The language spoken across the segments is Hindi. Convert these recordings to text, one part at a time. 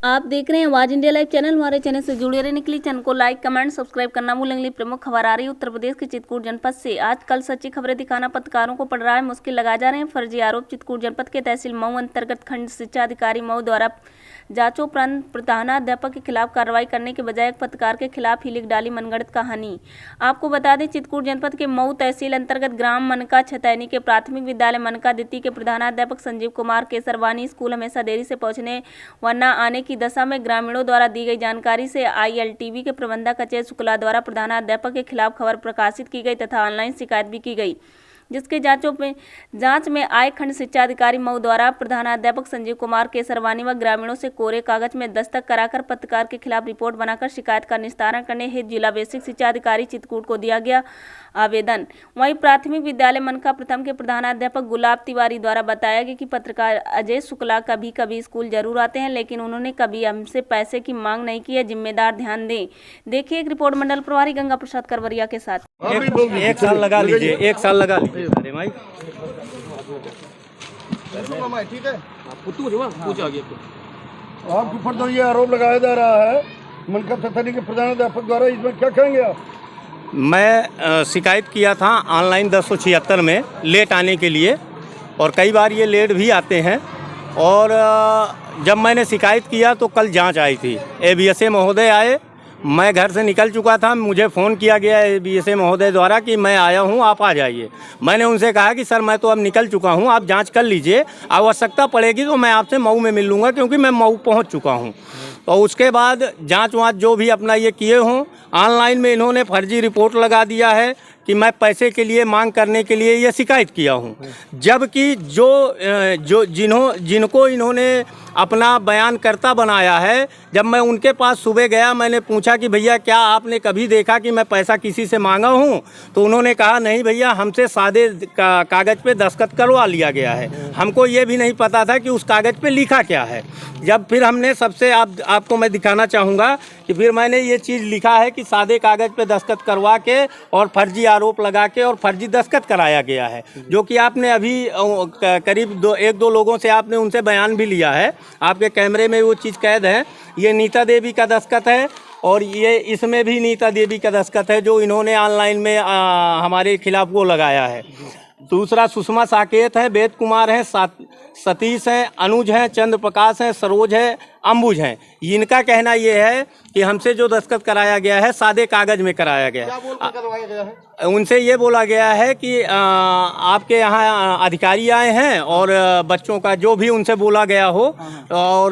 आप देख रहे हैं आवाज इंडिया लाइव चैनल। हमारे चैनल से जुड़े रहने के लिए चैनल को लाइक कमेंट सब्सक्राइब करना भूलेंगे। प्रमुख खबर आ रही है उत्तर प्रदेश के चित्रकूट जनपद से। आजकल सच्ची खबरें दिखाना पत्रकारों को पड़ रहा है मुश्किल। लगाए जा रहे हैं फर्जी आरोप। चित्रकूट जनपद के तहसील मऊ अंतर्गत खंड शिक्षा अधिकारी मऊ द्वारा जांचोपरांत प्रधानाध्यापक के खिलाफ कार्रवाई करने के बजाय एक पत्रकार के खिलाफ ही लिख डाली मनगढ़ंत कहानी। आपको बता दें, चित्रकूट जनपद के मऊ तहसील अंतर्गत ग्राम मनका छतैनी के प्राथमिक विद्यालय मनका द्वितीय के प्रधानाध्यापक संजीव कुमार केसरवानी स्कूल हमेशा देरी से पहुंचने व न आने की दशा में ग्रामीणों द्वारा दी गई जानकारी से ILTV के प्रबंधक अजय शुक्ला द्वारा प्रधानाध्यापक के खिलाफ खबर प्रकाशित की गई तथा ऑनलाइन शिकायत भी की गई, जिसके जांच में आए खंड शिक्षा अधिकारी मऊ द्वारा प्रधानाध्यापक संजीव कुमार केसरवानी व ग्रामीणों से कोरे कागज में दस्तखत कराकर पत्रकार के खिलाफ रिपोर्ट बनाकर शिकायत का निस्तारण करने हेतु जिला बेसिक शिक्षा अधिकारी चित्रकूट को दिया गया आवेदन। वहीं प्राथमिक विद्यालय मनका प्रथम के प्रधानाध्यापक गुलाब तिवारी द्वारा बताया गया कि पत्रकार अजय शुक्ला कभी कभी स्कूल जरूर आते हैं, लेकिन उन्होंने कभी हमसे पैसे की मांग नहीं की है। जिम्मेदार ध्यान दें। देखिए एक रिपोर्ट मंडल प्रभारी गंगा प्रसाद करवरिया के साथ। एक साल लगा लीजिए, एक साल लगा लीजिए। अरे भाई ठीक है, आपके ऊपर तो ये आरोप लगाया जा रहा है मनका छतैनी के प्रधानाध्यापक द्वारा, इसमें क्या कहेंगे आप? मैं शिकायत किया था ऑनलाइन 1076 में लेट आने के लिए, और कई बार ये लेट भी आते हैं। और जब मैंने शिकायत किया तो कल जांच आई थी, ABSA महोदय आए। मैं घर से निकल चुका था, मुझे फ़ोन किया गया ABSA महोदय द्वारा कि मैं आया हूं, आप आ जाइए। मैंने उनसे कहा कि सर मैं तो अब निकल चुका हूं, आप जांच कर लीजिए, आवश्यकता पड़ेगी तो मैं आपसे मऊ में मिल लूँगा, क्योंकि मैं मऊ पहुंच चुका हूं। तो उसके बाद जांच वाँच जो भी अपना ये किए हों, ऑनलाइन में इन्होंने फर्जी रिपोर्ट लगा दिया है कि मैं पैसे के लिए मांग करने के लिए ये शिकायत किया हूँ, जबकि जिनको इन्होंने अपना बयानकर्ता बनाया है, जब मैं उनके पास सुबह गया, मैंने पूछा कि भैया क्या आपने कभी देखा कि मैं पैसा किसी से मांगा हूँ? तो उन्होंने कहा नहीं भैया, हमसे सादे कागज़ पे दस्तखत करवा लिया गया है, हमको ये भी नहीं पता था कि उस कागज़ पे लिखा क्या है। जब फिर हमने सबसे आपको मैं दिखाना चाहूँगा कि फिर मैंने ये चीज़ लिखा है कि सादे कागज़ पे दस्तखत करवा के और फर्जी आरोप लगा के और फर्जी दस्तखत कराया गया है, जो कि आपने अभी करीब एक दो लोगों से आपने उनसे बयान भी लिया है, आपके कैमरे में वो चीज़ कैद है। ये नीता देवी का दस्तखत है, और ये इसमें भी नीता देवी का दस्तखत है जो इन्होंने ऑनलाइन में हमारे खिलाफ वो लगाया है। दूसरा सुषमा साकेत है, वेद कुमार है, सतीश हैं, अनुज हैं, चंद्र प्रकाश हैं, सरोज है, अंबुज हैं। इनका कहना ये है कि हमसे जो दस्तखत कराया गया है सादे कागज में कराया गया है। उनसे ये बोला गया है कि आपके यहाँ अधिकारी आए हैं और बच्चों का जो भी उनसे बोला गया हो, और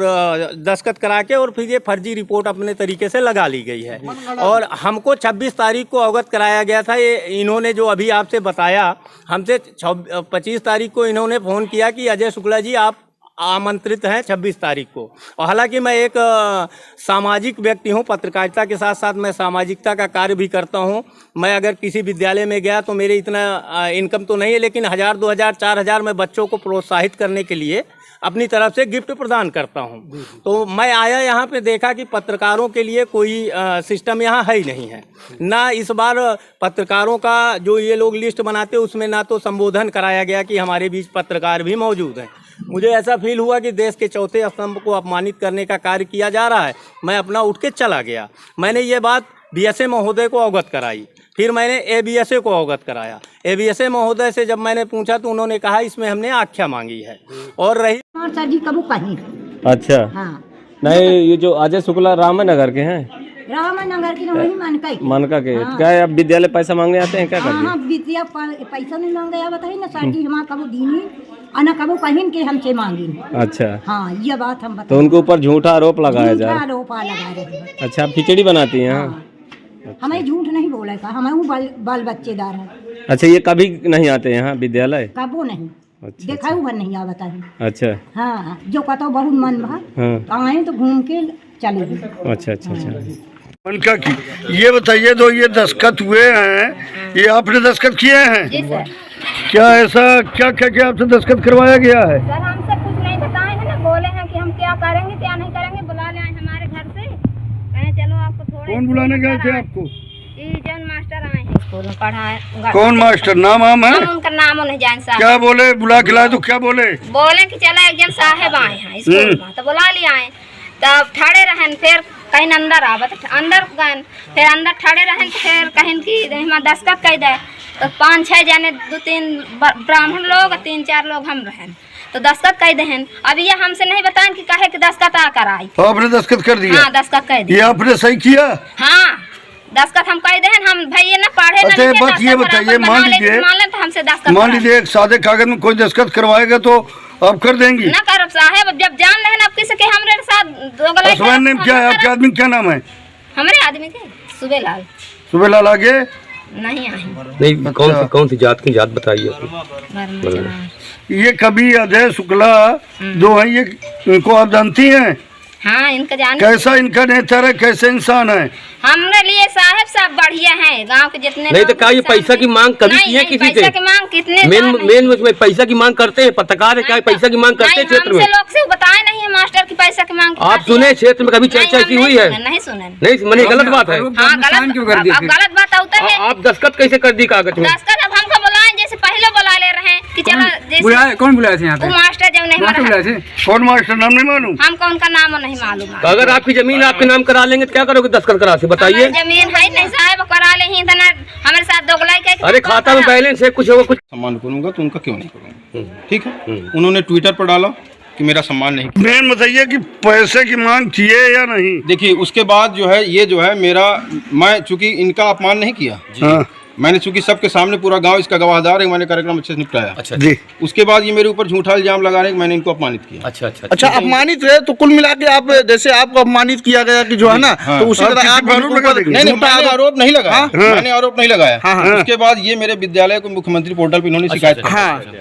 दस्तखत करा के और फिर ये फर्जी रिपोर्ट अपने तरीके से लगा ली गई है। और हमको 26 तारीख को अवगत कराया गया था। ये इन्होंने जो अभी आपसे बताया, हमसे 25 तारीख को इन्होंने फ़ोन किया कि अजय शुक्ला जी आप आमंत्रित हैं 26 तारीख को। और हालांकि मैं एक सामाजिक व्यक्ति हूं, पत्रकारिता के साथ साथ मैं सामाजिकता का कार्य भी करता हूं। मैं अगर किसी विद्यालय में गया तो मेरे इतना इनकम तो नहीं है, लेकिन 1000, 2000, 4000 मैं बच्चों को प्रोत्साहित करने के लिए अपनी तरफ से गिफ्ट प्रदान करता हूं। तो मैं आया यहाँ पे देखा कि पत्रकारों के लिए कोई सिस्टम यहाँ है ही नहीं है। ना इस बार पत्रकारों का जो ये लोग लिस्ट बनाते उसमें ना तो संबोधन कराया गया कि हमारे बीच पत्रकार भी मौजूद हैं। मुझे ऐसा फील हुआ कि देश के चौथे स्तंभ को अपमानित करने का कार्य किया जा रहा है। मैं अपना उठ के चला गया। मैंने ये बात BSA महोदय को अवगत कराई, फिर मैंने ABSA को अवगत कराया। ABSA महोदय से जब मैंने पूछा तो उन्होंने कहा इसमें हमने आख्या मांगी है। और रही सर जी कबू कहीं। अच्छा हाँ। नहीं, ये जो अजय शुक्ला रामनगर के हैं, रामनगर की वही मनका के हाँ। क्या अब विद्यालय पैसा मांगने आते हैं क्या? हाँ, विद्या पैसा नहीं मांगे या बताइए ना सर जी, हमारा कबू दीनी और कबू कहीं के हमसे मांगी। अच्छा हाँ, ये बात हम बताए। तो उनके ऊपर झूठा आरोप लगाया जा रहा है। आरोप लगा रहे। अच्छा, आप खिचड़ी बनाती हैं? हाँ। हमें झूठ नहीं बोला का, हमें बाल बच्चेदार है। अच्छा, ये कभी नहीं आते यहाँ विद्यालय? कबू नहीं। अच्छा, देखा हुआ नहीं आ बताइए। अच्छा हाँ, जो कहता बहुत मन भा आए तो घूम के चले गए। अच्छा अच्छा अच्छा। मनका की ये बताइए, तो ये दस्तखत हुए हैं, ये आपने दस्तखत किए हैं? जी सर। क्या ऐसा क्या क्या क्या आपसे दस्तखत करवाया गया है? सर हमसे कुछ नहीं बताए हैं ना, बोले हैं कि हम क्या करेंगे क्या नहीं करेंगे, बुला ले आए हमारे घर से, कहे चलो आपको थोड़ा। कौन बुलाने गए थे आपको? जन मास्टर आए हैं स्कूल में पढ़ाए। कौन मास्टर? नाम आम है? उनका नाम नहीं जान साहब। क्या बोले? बुला खिलाए तो क्या बोले? बोले कि चलो एक जन साहेब आए हैं स्कूल में, तो बुला ले आए। तब ठड़े रहन, फिर कहीं अंदर आवत, अंदर गए, फिर अंदर ठड़े रहन, फिर कहीं की हम दस्तखत कह दे, तो 5-6 जाने 2-3 ब्राह्मण लोग 3-4 लोग हम रहन, तो दस्तखत कह देहन। अब ये हमसे नहीं बताएं कि कहे कि दस्तखत आकर आई। आपने दस्तखत कर दिया? हाँ, दस्तखत कह दिया। ये आपने सही किया? हाँ, दस्तखत हम कह देहन, हम भैया ना पढ़े ना अच्छा, लिखे, बात ये बताइए, मान लीजिए एक सादे कागज में कोई दस्तखत करवाएगा तो आप कर देंगी? ना करो साहब, जब जान रहे ना किसी के हमरे साथ दोगलाई। असमान नेम क्या है आपके आदमी, क्या नाम है? हमारे आदमी के सुबेलाल। सुबेलाल आगे नहीं आए। नहीं, कौन सी जात की जात बताइए। ये कभी अजय शुक्ला जो है, ये इनको आप जानती हैं? हाँ, इनका जान। कैसा इनका नेचर है, कैसे इंसान है? हमरे लिए साहब सब बढ़िया हैं, गांव के जितने नहीं तो क्या ये पैसा की मांग कभी की है किसी से? पैसा की मांग कितने मेन पैसा की मांग करते हैं, पत्रकार है क्या पैसा की मांग करते हैं क्षेत्र में? लोग से बताए नहीं है मास्टर की पैसा की मांग। आप सुने क्षेत्र में कभी चर्चा ऐसी हुई है? नहीं सुने। नहीं मैंने गलत बात है। हाँ, गलत बात होता है। आप दस्तखत कैसे कर दी कागज में? दस्तखत अब हमको बुलाए, जैसे पहले बुला ले रहे हैं कि चलो। बुलाए कौन बुलाए थे यहाँ पे? मास्टर जब नहीं मालूम। कौन मास्टर, नाम नहीं मालूम? हमको उनका नाम नहीं मालूम। तो अगर आपकी जमीन आपके नाम करा लेंगे तो क्या करोगे दस्तखत करा से, बताइए? जमीन है नहीं साहब, करा ले ही तना हमारे साथ दोगलाई के। अरे खाता में बैलेंस है, कुछ होगा कुछ। सम्मान करूंगा तो उनका क्यों नहीं करूंगा? ठीक है, उन्होंने ट्विटर पर डाला कि मेरा सम्मान नहीं किया। मेन बताइए कि पैसे की मांग किए या नहीं? देखिए, उसके बाद जो है ये जो है मेरा, मैं चूंकि इनका अपमान नहीं किया, हाँ। मैंने चूंकि सबके सामने, पूरा गांव इसका गवाहदार है, मैंने कार्यक्रम अच्छे से निपटाया। अच्छा जी। उसके बाद ये मेरे ऊपर झूठा इल्जाम लगा रहे कि मैंने इनको अपमानित किया। अच्छा, अपमानित है तो कुल मिला के आप, जैसे आपको अपमानित किया गया कि जो है ना, हाँ। तो उसी तरह आप आरोप लगा देंगे? नहीं, मैंने आरोप नहीं लगाया। मैंने आरोप नहीं लगाया। हाँ। उसके बाद ये मेरे विद्यालय को मुख्यमंत्री पोर्टल पर इन्होंने शिकायत की,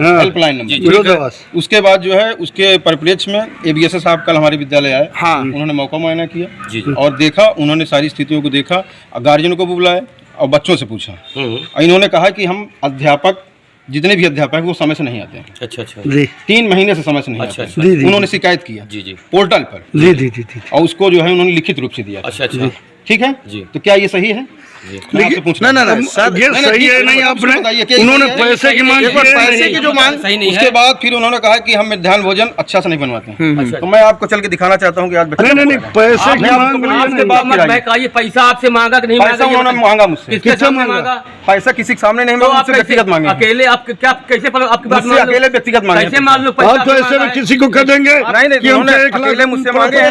हेल्पलाइन नंबर। विरोधाभास। उसके बाद जो है उसके परिप्रेक्ष्य में एबीएसए साहब कल हमारे विद्यालय आए। हाँ। उन्होंने मौका मुआयना किया और देखा, उन्होंने सारी स्थितियों को देखा, गार्जियन को भी बुलाया और बच्चों से पूछा। और इन्होंने कहा कि हम अध्यापक, जितने भी अध्यापक वो समय से नहीं आते हैं। अच्छा जी 3 महीने से समय से नहीं आते हैं। जी, जी। उन्होंने शिकायत किया पोर्टल पर। जी जी जी। और उसको जो है उन्होंने लिखित रूप से दिया। अच्छा। ठीक है जी। तो क्या ये सही है? लेकिन नहीं सर, ये सही है नहीं? आपने, उन्होंने पैसे की मांग, पैसे की जो मांग सही नहीं है। उसके बाद फिर उन्होंने कहा कि हम मध्याह्न भोजन अच्छा से नहीं बनवाते हैं। तो मैं आपको चल के दिखाना चाहता हूँ कि आज नहीं पैसे की मांग, आपके बाप मैं कहा ये पैसा आपसे मांगा कि नहीं पैसा उन्होंने मांगा मुझसे। किससे मांगा? पैसा किसी के सामने नहीं मांगा, मुझसे व्यक्तिगत मांगे। अकेले आप क्या कैसे आपकी बात मुझसे अकेले व्यक्तिगत मांगे। कैसे मान लो आप तो ऐसे में किसी को कह देंगे नहीं, कि हमसे 1 लाख अकेले मुझसे मांगे।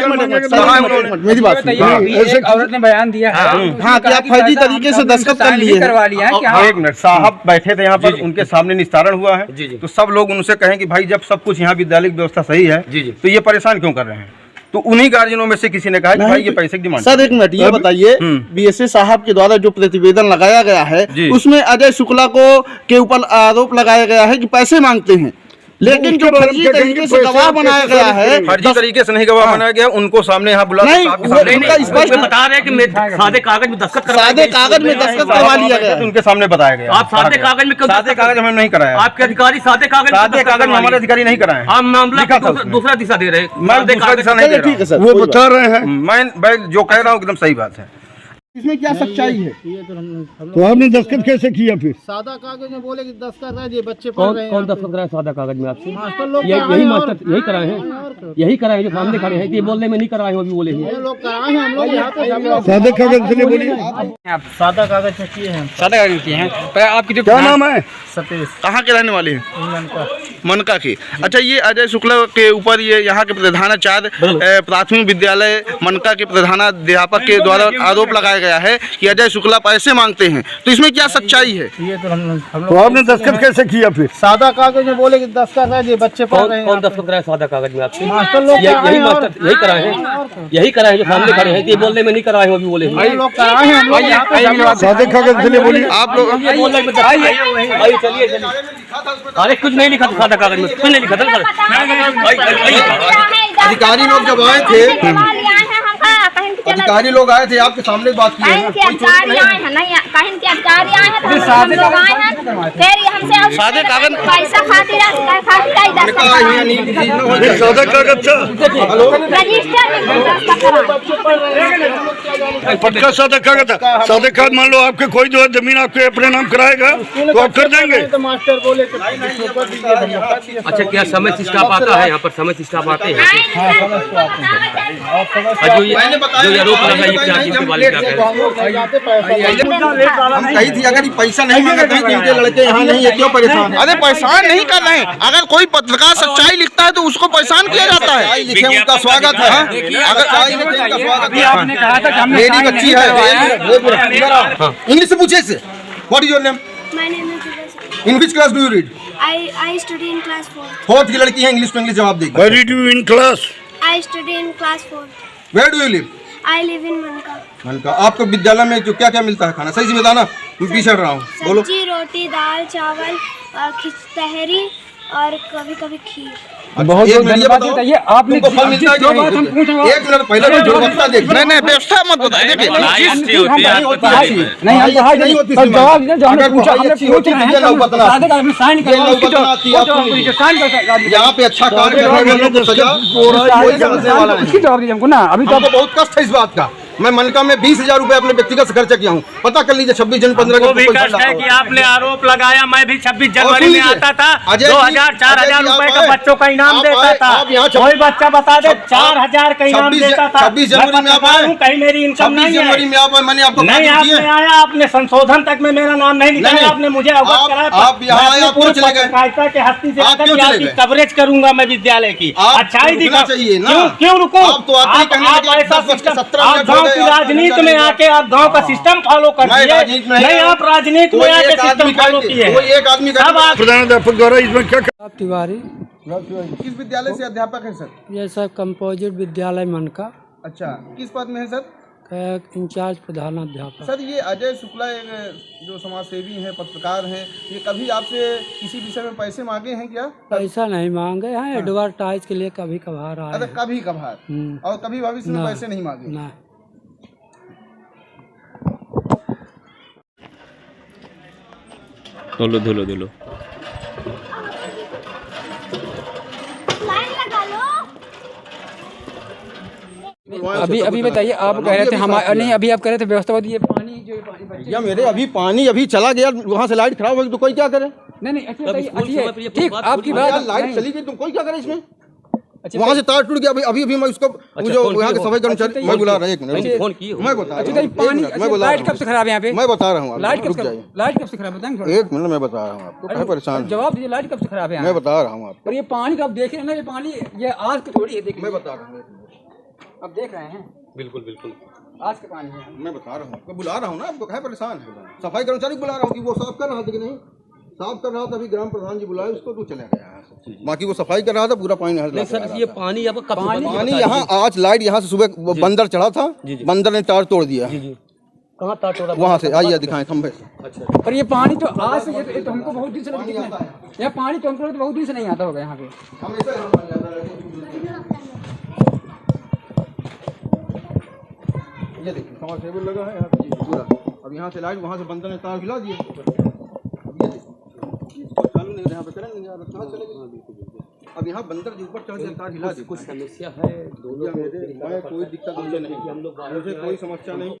मेरी बात सुनिए। ऐसे औरत ने बयान दिया है हाँ, कि आप फर्जी तरीके से दस्तखत कर लिए करवा लिया है क्या? एक मिनट, साहब बैठे थे यहाँ पर, उनके सामने निस्तारण हुआ है। तो सब लोग उनसे कहें कि भाई जब सब कुछ यहाँ विद्यालय की व्यवस्था सही है तो ये परेशान क्यों कर रहे हैं? तो उन्हीं गार्जियनों में से किसी ने कहा कि भाई ये पैसे की डिमांड। सर 1 मिनट, ये बताइए, बीएसए साहब के द्वारा जो प्रतिवेदन लगाया गया है उसमें अजय शुक्ला को के ऊपर आरोप लगाया गया है कि पैसे मांगते हैं, लेकिन जो फर्जी तरीके से गवाह बनाया गया है, फर्जी तरीके से नहीं गवाह बनाया गया, उनको सामने यहाँ बुला नहीं, उनका स्पष्ट बता रहे हैं कि सादे कागज में दस्तखत सादे कागज में दस्तखत करवा लिया गया। उनके सामने बताया गया। आप सादे कागज में सादे कागज हमने नहीं कराया। आपके अधिकारी सादे कागज में हमारे अधिकारी नहीं कराए। आप मामला दूसरा दिशा दे रहे हैं। मैं दूसरा दिशा नहीं दे ठीक है रहा सर, वो बता रहे हैं। मैं जो कह रहा हूँ एकदम सही बात है। इसमें क्या सच्चाई है? तो आपने दस्तखत कैसे किया फिर? सादा कागज में बोले कि दस्तखत है, ये बच्चे पढ़ रहे हैं। कौन दस्तखत कराया सादा कागज में आपसे? मास्टर लोग यही मास्टर यही कराए हैं, यही कराए जो सामने खड़े हैं। ये बोलने में नहीं कराए, वो भी बोले हैं। लोग कराए हैं, हम लोग यहाँ पे सादे कागज से बोलिए। आप सादा कागज में किए हैं? सादा कागज किए हैं। पर आपकी जो क्या नाम है? सतीश। कहाँ के रहने वाले हैं? मनका। मनका के। अच्छा, ये अजय शुक्ला के ऊपर ये यहाँ के प्रधानाचार्य प्राथमिक विद्यालय मनका के प्रधानाध्यापक के द्वारा आरोप लगाया गया है कि अजय शुक्ला पैसे मांगते हैं, तो इसमें क्या सच्चाई है? ये तो हम लोग। तो आपने दस्तखत कैसे किया फिर? सादा कागज में बोले कि दस्तखत है, ये बच्चे पढ़ रहे हैं। कौन दस्तखत कराया सादा कागज में आपसे? मास्टर लोग यही मास्टर यही कराए हैं, यही कराए जो सामने खड़े हैं। ये बोलने में नहीं कराए, वो भी बोले हैं। लोग कराए हैं, हम लोग यहाँ पे। सादे कागज से बोलिए। आप लोग चलिए अरे कुछ नहीं लिखा था सादा कागज में, कुछ नहीं लिखा था। अधिकारी लोग जब आए थे, कहीं अधिकारी लोग आए थे, आपके सामने बात की है कहीं के अधिकारी आए हैं नहीं, कहीं के अधिकारी आए हैं तो हम लोग आए हैं, फिर ये हमसे पैसा खातिर सादा कागज था, रजिस्टर पक्का सादा कागज था। सादा कागज मान लो आपके कोई जो है जमीन आपके अपने नाम कराएगा तो आप कर देंगे। मास्टर बोले अच्छा, क्या समय से स्टाफ आता है यहाँ पर? समय से स्टाफ आते हैं? जो ये आरोप लगा ये क्या इसके बारे में क्या कह रहे हैं? हम कही थी अगर ये पैसा नहीं मांगते हैं कि इनके लड़के यहाँ नहीं है, क्यों परेशान है? अरे परेशान नहीं कर रहे हैं, अगर कोई पत्रकार सच्चाई लिखता है तो उसको परेशान किया जाता है। लिखे उनका स्वागत है, अगर सच्चाई लिखे उनका स्वागत है। मेरी बच्ची है, इंग्लिश से पूछे इससे, what is your name? My name is Divya. In which class do you read? I study in class 4. Fourth की लड़की है, इंग्लिश टू इंग्लिश जवाब देगी। Where did you in class? I study in class 4. Where do you live? I live in Manka. मनका, आपको विद्यालय में जो क्या क्या मिलता है खाना, सही से बताना, मैं पीछे हट रहा हूँ, बोलो। सब्जी, रोटी, दाल, चावल, तहरी और कभी कभी खीर। बहुत एक मिनट ये बताओ, बताइए, आपने तुमको फल मिलता है कि नहीं? एक मिनट पहले तो व्यवस्था देखो। नहीं व्यवस्था मत बताइए, देखिए नहीं, हम नहीं होती है। नहीं, जवाब दीजिए, जो हमने अगर पूछा, पढ़ाई हमने अच्छी पूछ होती रहे है, हैं, ये लोग बतना सादे का हमने साइन किया, ये लोग उसकी तो- बताती है, वो आपको जो साइन कर यहाँ पे अच्छा कार्य करने वालों को सजा कोई समझने वाला नहीं। उसकी जवाब दीजिए हमको ना। अभी तो हमको बहुत कष्ट है इस बात का। मैं मनका में 20,000 रुपए अपने व्यक्तिगत से खर्चा किया हूँ, पता कर लीजिए। 26 जनवरी 15 वो भी कष्ट है कि आपने आरोप लगाया, मैं भी 26 जनवरी में आता था, 2,000 4,000 रुपए का बच्चों का इनाम देता था। कोई बच्चा बता दे 4,000 का इनाम देता था। 26 जनवरी में आप आए, कहीं मेरी इनकम 26 नहीं जनवरी है। में आप, मैंने आपको नहीं, आपने आया, आपने संशोधन तक में मेरा नाम नहीं लिखा, नहीं, आपने मुझे अवगत कराया। आप यहाँ आए, आप क्यों चले गए? पत्रकारिता के हस्ती से आप आकर क्यों कि चले आपकी गए? कवरेज करूंगा मैं विद्यालय की, आप अच्छाई रुकना दिखा चाहिए ना। क्यों रुको? आप तो आते ही कहने लगे, आप ऐसा 10 बज के सिस्टम, 17 आप मिनट गाँव हो गए, की आप राजनीति में आके आप गांव का सिस्टम फॉलो कर मैं दिए। राजनीति में नहीं, आप राजनीति में आके सिस्टम फॉलो किए। कोई एक आदमी का सब आप प्रधानाध्यापक द्वारा इसमें क्या तिवारी, किस विद्यालय से अध्यापक है सर? ये सर कंपोजिट विद्यालय मन का अच्छा, किस पद में है सर? इंचार्ज प्रधानाध्यापक। सर ये अजय शुक्ला एक जो समाज सेवी हैं, पत्रकार हैं, ये कभी आपसे किसी विषय में पैसे मांगे हैं क्या? पैसा नहीं मांगे हैं, एडवर्टाइज के लिए कभी कभार आए अरे कभी कभार, और कभी भविष्य में ना, पैसे नहीं मांगे? ना। धुलो धुलो धुलो। अभी बताइए, आप कह रहे थे हमारे नहीं, अभी आप कह रहे थे व्यवस्था ये पानी जो या मेरे अभी पानी अभी चला गया, वहाँ से लाइट खराब हो गई तो कोई क्या करे? नहीं अच्छा बताइए, ठीक आपकी बात, लाइट चली गई तो कोई क्या करे इसमें? वहाँ से तार टूट गया, अभी मैं उसको जो यहाँ के सफाई कर्मचारी, मैं बुला रहा हूँ, एक मिनट फोन की मैं बता रहा हूँ, पानी, मैं बुला लाइट कब से खराब है यहाँ पे? मैं बता रहा हूँ, लाइट कब से खराब बताएंगे? एक मिनट मैं बता रहा हूँ आपको, कहीं परेशान जवाब दीजिए, लाइट कब से खराब है? मैं बता रहा हूँ आपको। और ये पानी का आप देख रहे हैं ना, ये पानी ये आज की थोड़ी है, देखिए मैं बता रहा हूँ, आप देख रहे हैं, बिल्कुल बिल्कुल आज के पानी है। मैं बता रहा हूँ आपको, बुला रहा हूँ ना आपको, कहीं परेशान है। सफाई कर्मचारी बुला रहा हूँ कि वो साफ कर रहा था कि नहीं, साफ कर रहा था, अभी ग्राम प्रधान जी बुलाए उसको, तो चला गया यहाँ से। बाकी वो सफाई कर रहा था, पूरा पानी नहीं सर, ये पानी यहाँ पर पानी यहाँ आज लाइट यहाँ से सुबह बंदर चढ़ा था, बंदर ने तार तोड़ दिया। कहाँ तार तोड़ा? वहाँ से आइए दिखाएं खंभे से। अच्छा, पर ये पानी तो आज से ये तो हमको बहुत दिन से नहीं दिखता है, यहाँ पानी तो हमको बहुत दिन से नहीं आता होगा यहाँ पे। ये देखिए समर टेबल लगा है यहाँ पे पूरा, अब यहाँ से लाइट, वहाँ से बंदर ने तार हिला दिए, चालू नहीं, यहाँ पे करंट नहीं आ रहा, कहाँ चलेगा? अब यहाँ बंदर जो ऊपर चढ़ के तार हिला दिए। कुछ समस्या है दोनों, कोई दिक्कत मुझे नहीं, मुझे कोई समस्या नहीं।